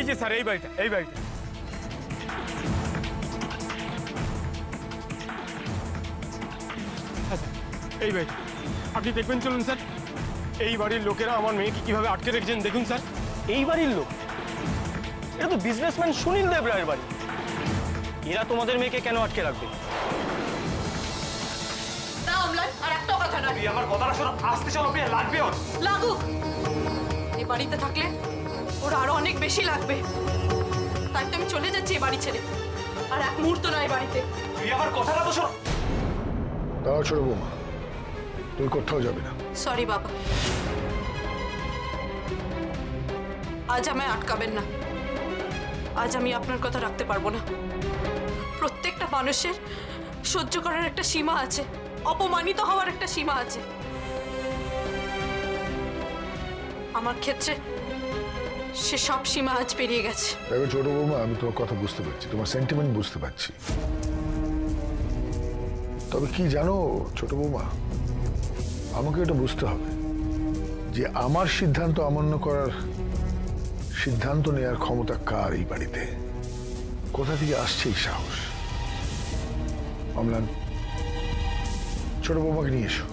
এই যে স্যার, এই বাড়িটা, এই বাড়িটা। এই বাড়িটা আপনি দেখবেন, চলুন স্যার। এই বাড়ির লোকেরা আমার মেয়েকে কিভাবে আটকে রেখেছেন দেখুন স্যার। এই বাড়ির লোক? এটা তো বিজনেসম্যান সুনীল দেব রায়ের বাড়ি। এরা তোমাদের মেয়েকে কেন আটকে রাখবে? না অম্লান, আর একটা কথা না। তুই আমার কথাটা শোনো, আসতে চলো প্রিয়া, লাগবে ওর। লাগুক। এই বাড়িতে থাকলে ওর আরো অনেক বেশি লাগবে। তাই তো আমি চলে যাচ্ছি এই বাড়ি ছেড়ে। আর এক মুহূর্ত নয় বাড়িতে। তুই আমার কথাটা তো শোনো। দাঁড়াও ছোট বৌমা, তুই কোথাও যাবে না। সরি বাবা, আজ আমায় আটকাবেন না। আজ আমি আপনার কথা রাখতে পারবো না। প্রত্যেকটা মানুষের সহ্য করার একটা সীমা আছে, অপমানিত হওয়ার একটা সীমা আছে। আমার ক্ষেত্রে সে সব সীমা আজ পেরিয়ে গেছে। দেখো ছোট বৌমা, আমি তোমার কথা বুঝতে পারছি, তোমার সেন্টিমেন্ট বুঝতে পারছি। তবে কি জানো ছোট বৌমা, আমাকে এটা বুঝতে হবে যে আমার সিদ্ধান্ত অমান্য করার, সিদ্ধান্ত নেওয়ার ক্ষমতা কার এই বাড়িতে, কোথা থেকে আসছে এই সাহস। অম্লান, ছোট বৌমাকে নিয়ে এসো।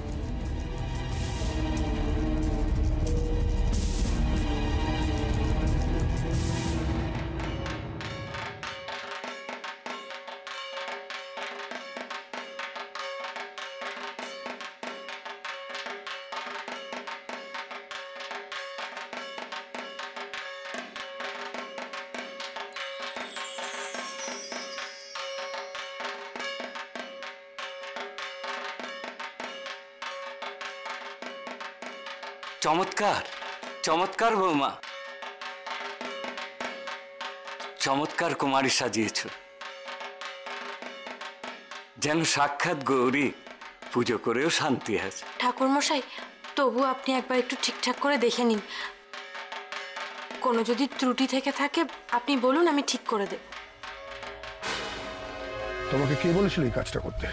চমৎকার, চমৎকার বৌমা, চমৎকার কুমারী সাজিয়েছ, যেন সাক্ষাৎ গৌরী। পুজো করেও শান্তি আছে। ঠাকুর মশাই, তবু আপনি একবার একটু ঠিকঠাক করে দেখে নিন। কোনো যদি ত্রুটি থেকে থাকে আপনি বলুন, আমি ঠিক করে দেব। তোমাকে কে বলেছিল এই কাজটা করতে?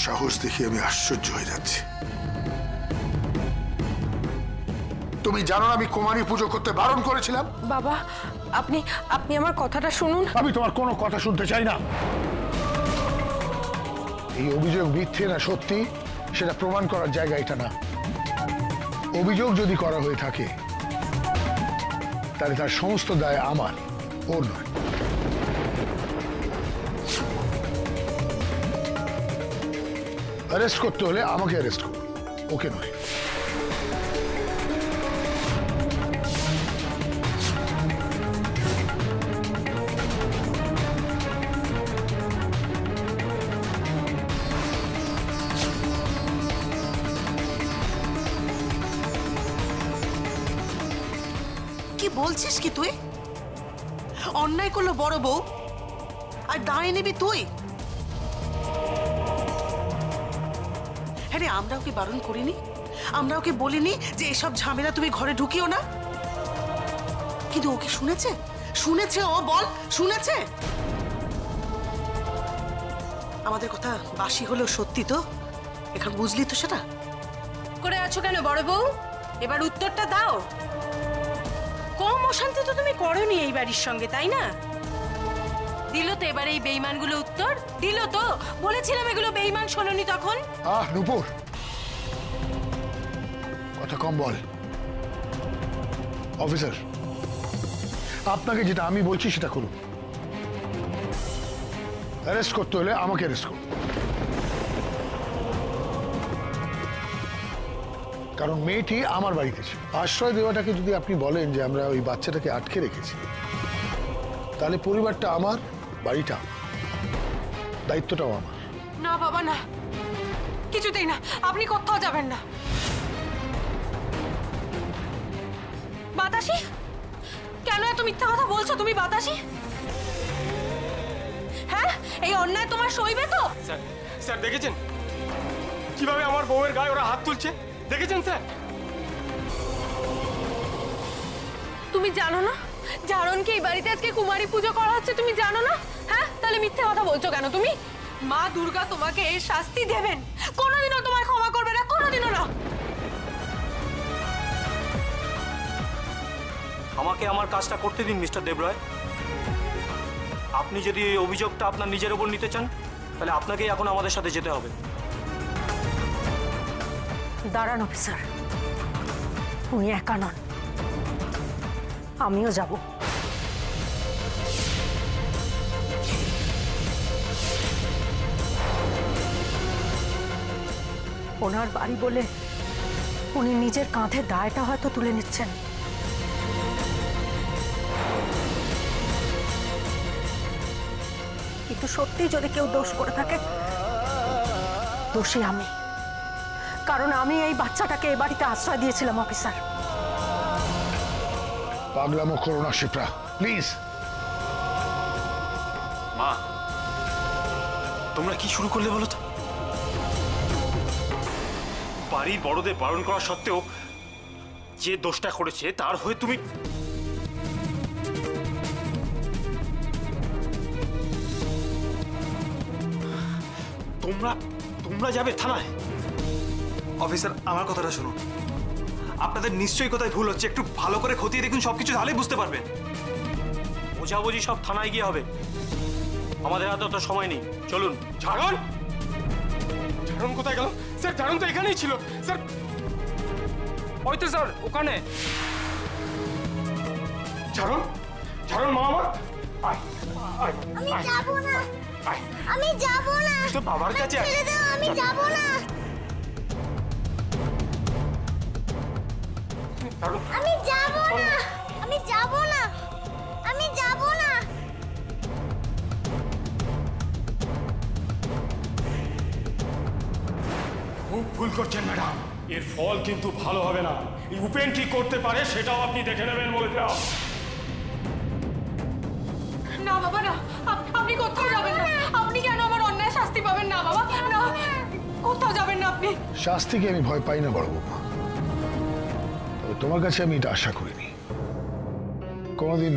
সাহস দেখে আমি আশ্চর্য হয়ে যাচ্ছি। তুমি জানো না আমি কুমারী পুজো করতে বারণ করেছিলাম? বাবা, আপনি আপনি আমার কথাটা শুনুন। আমি তোমার কোনো কথা শুনতে চাই না। এই অভিযোগ মিথ্যে না সত্যি সেটা প্রমাণ করার জায়গা এটা না। অভিযোগ যদি করা হয়ে থাকে তাহলে তার সমস্ত দায় আমার, ওর নয়। অ্যারেস্ট করতে হলে আমাকে অ্যারেস্ট করুন, ওকে নয়। কি বলছিস কি তুই? অন্যায় করলো বড় বউ আর দাঁড়িয়ে নিবি তুই? হ্যাঁ, আমরা ওকে বারণ করিনি, আমরা ওকে বলিনি যে এসব ঝামেলা তুমি ঘরে ঢুকিও না, কিন্তু ও কি শুনেছে? শুনেছে ও? বল, শুনেছে? আমাদের কথা বাসি হলেও সত্যি তো, এখন বুঝলি তো সেটা? করে আছো কেন বড় বউ? এবার উত্তরটা দাও। কম অশান্তি তো তুমি করোনি এই বাড়ির সঙ্গে, তাই না? দিল তো এবার এই বেঈমানগুলো উত্তর দিল তো? বলেছিলাম এগুলো বেঈমান, শোনোনি তখন? নূপুর, কথা কম বল। অফিসার, আপনাকে যেটা আমি বলছি সেটা করুন। অ্যারেস্ট করতে হলে আমাকে অ্যারেস্ট করুন, কারণ মেয়েটি আমার বাড়িতে ছিল। আশ্রয় দেওয়াটাকে যদি আপনি বলেন যে আমরা ওই বাচ্চাটাকে আটকে রেখেছি, তাহলে পরিবারটা আমার, বাড়িটা আমার, দায়িত্বটাও আমার। না বাবা না, কিছুতেই না, আপনি কোথাও যাবেন না। বাতাসি, কেন এত মিথ্যা কথা বলছো তুমি বাতাসি? হ্যাঁ, এই অন্যায় তোমার সইবে তো? স্যার, স্যার দেখেছেন কিভাবে আমার বউয়ের গায়ে ওরা হাত তুলছে? দেখেছেন স্যার? তুমি জানো না জারণকে এই বাড়িতে আজকে কুমারী পুজো করা হচ্ছে? তুমি জানো না? হ্যাঁ তাহলে মিথ্যে কথা বলছো কেন তুমি? মা দুর্গা তোমাকে এর শাস্তি দেবেন, কোনোদিনও তোমায় ক্ষমা করবে না, কোনোদিনও না। আমাকে আমার কাজটা করতে দিন মিস্টার দেবরায়। আপনি যদি এই অভিযোগটা আপনার নিজের ওপর নিতে চান তাহলে আপনাকেই এখন আমাদের সাথে যেতে হবে। দাঁড়ান অফিসার, উনি একা নন, আমিও যাব। ওনার বাড়ি বলে উনি নিজের কাঁধে দায়টা হয়তো তুলে নিচ্ছেন, কিন্তু সত্যি যদি কেউ দোষ করে থাকে দোষী আমি, কারণ আমি এই বাচ্চাটাকে এ বাড়িতে আশ্রয় দিয়েছিলাম অফিসার। পাগলামো করো না শিপ্রা, প্লিজ। মা, তোমরা কি শুরু করলে বলো তো? বাড়ির বড়দের বারণ করা সত্ত্বেও যে দোষটা করেছে তার হয়ে তুমি তোমরা যাবে থানায়? অফিসার আমার কথাটা শুনুন, আপনাদের নিশ্চয়ই কোথায় ভুল হচ্ছে, একটু ভালো করে খতিয়ে দেখুন, সবকিছু তাহলেই বুঝতে পারবেন। বোঝাবুঝি সব থানায় গিয়ে হবে, আমাদের হাতে অত সময় নেই। চলুন। ঝাড়ন ঝাড়ন কোথায় গেল স্যার? ঝাড়ন তো এখানেই ছিল স্যার। ওই তো স্যার ওখানে। ঝাড়ন ঝাড়ন মা আমার, আয় আয় আমি যাব না, আয়, আমি যাব না, তোর বাবার কাছে আয়। ছেড়ে দাও, আমি যাব না, ঝাড়ন আমি যাব না, আমি যাব না, আমি যাব না। খুব ভুল করছেন ম্যাডাম, এর ফল কিন্তু ভালো হবে না। এই উপেন কি করতে পারে সেটাও আপনি দেখে নেবেন বলে দিলাম। না বাবা না, আপনি কোথাও যাবেন না। আপনি কেন আমার অন্যায় শাস্তি পাবেন? না বাবা না, কোথাও যাবেন না আপনি। শাস্তিকে আমি ভয় পাই না বড় বৌমা, তবে তোমার কাছে আমি এটা আশা করিনি। কোনোদিন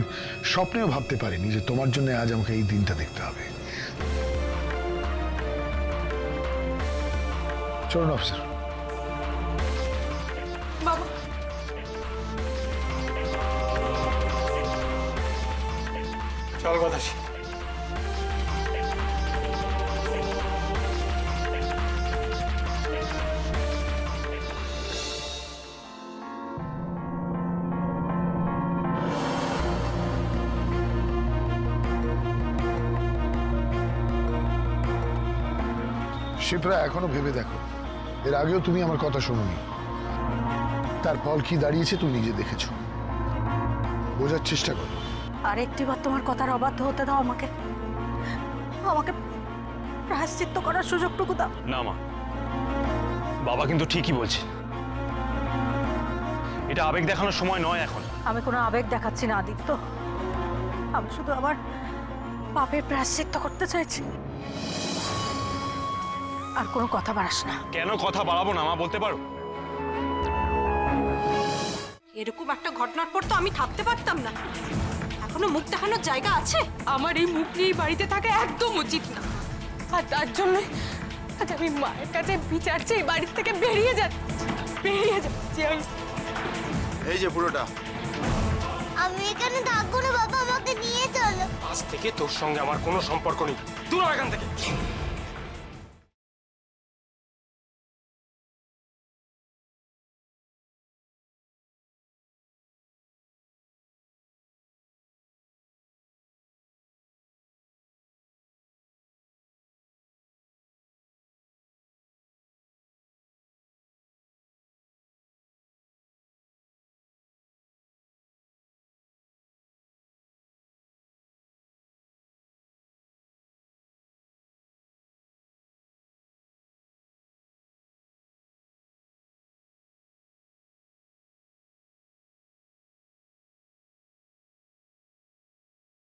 স্বপ্নেও ভাবতে পারিনি যে তোমার জন্য আজ আমাকে এই দিনটা দেখতে হবে। চলুন অফিসার। বাবা চল বাতাসি। শিপ্রা, এখনো ভেবে দেখো, এর আগেও তুমি আমার কথা শোনোনি, তার ফল কি দাঁড়িয়েছে তুমি নিজে দেখেছো। বোঝার চেষ্টা করো। আর একটিবার তোমার কথার অবাধ্য হতে দাও আমাকে, আমাকে প্রায়শ্চিত্ত করার সুযোগটুকু দাও। না মা, বাবা কিন্তু ঠিকই বলছে, এটা আবেগ দেখানোর সময় নয় এখন। আমি কোনো আবেগ দেখাচ্ছি না আদিত্য, আমি শুধু আমার পাপের প্রায়শ্চিত্ত করতে চাইছি। আর কোনো কথা বাড়াস না। কেন কথা বাড়াবো না মা, বলতে পারো? এরকম একটা ঘটনার পর তো আমি থাকতে পারতাম না। এখনো মুখ দেখানোর জায়গা আছে? আমার এই মুখ নিয়ে এই বাড়িতে থাকা একদম উচিত না, আর তার জন্য আজ আমি মায়ের কাছে বিচার চেয়ে এই বাড়ির থেকে বেরিয়ে যাচ্ছি আমি। এই যে পুরোটা। আমি এখানে থাকবো না বাবা, আমাকে নিয়ে চলো। আজ থেকে তোর সঙ্গে আমার কোনো সম্পর্ক নেই, দূর হ এখান থেকে।